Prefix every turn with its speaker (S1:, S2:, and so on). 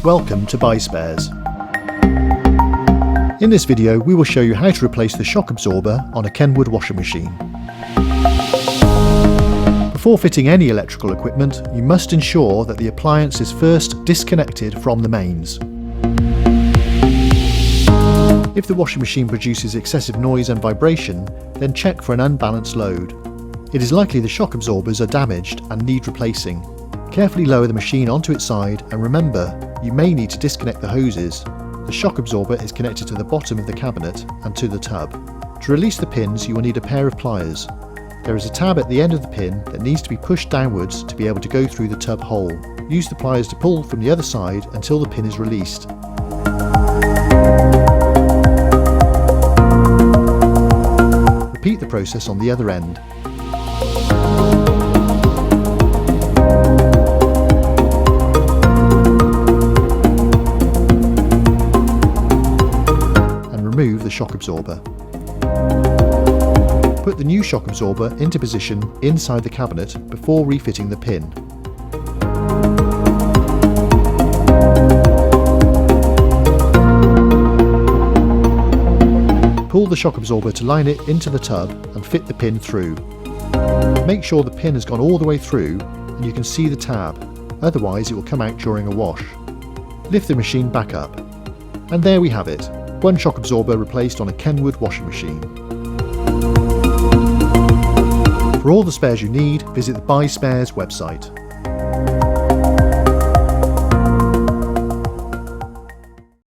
S1: Welcome to BuySpares. In this video we will show you how to replace the shock absorber on a Kenwood washing machine. Before fitting any electrical equipment, you must ensure that the appliance is first disconnected from the mains. If the washing machine produces excessive noise and vibration, then check for an unbalanced load. It is likely the shock absorbers are damaged and need replacing. Carefully lower the machine onto its side and remember, you may need to disconnect the hoses. The shock absorber is connected to the bottom of the cabinet and to the tub. To release the pins, you will need a pair of pliers. There is a tab at the end of the pin that needs to be pushed downwards to be able to go through the tub hole. Use the pliers to pull from the other side until the pin is released. Repeat the process on the other end. Remove the shock absorber. Put the new shock absorber into position inside the cabinet before refitting the pin. Pull the shock absorber to line it into the tub and fit the pin through. Make sure the pin has gone all the way through and you can see the tab, otherwise it will come out during a wash. Lift the machine back up. And there we have it. One shock absorber replaced on a Kenwood washing machine. For all the spares you need, visit the BuySpares website.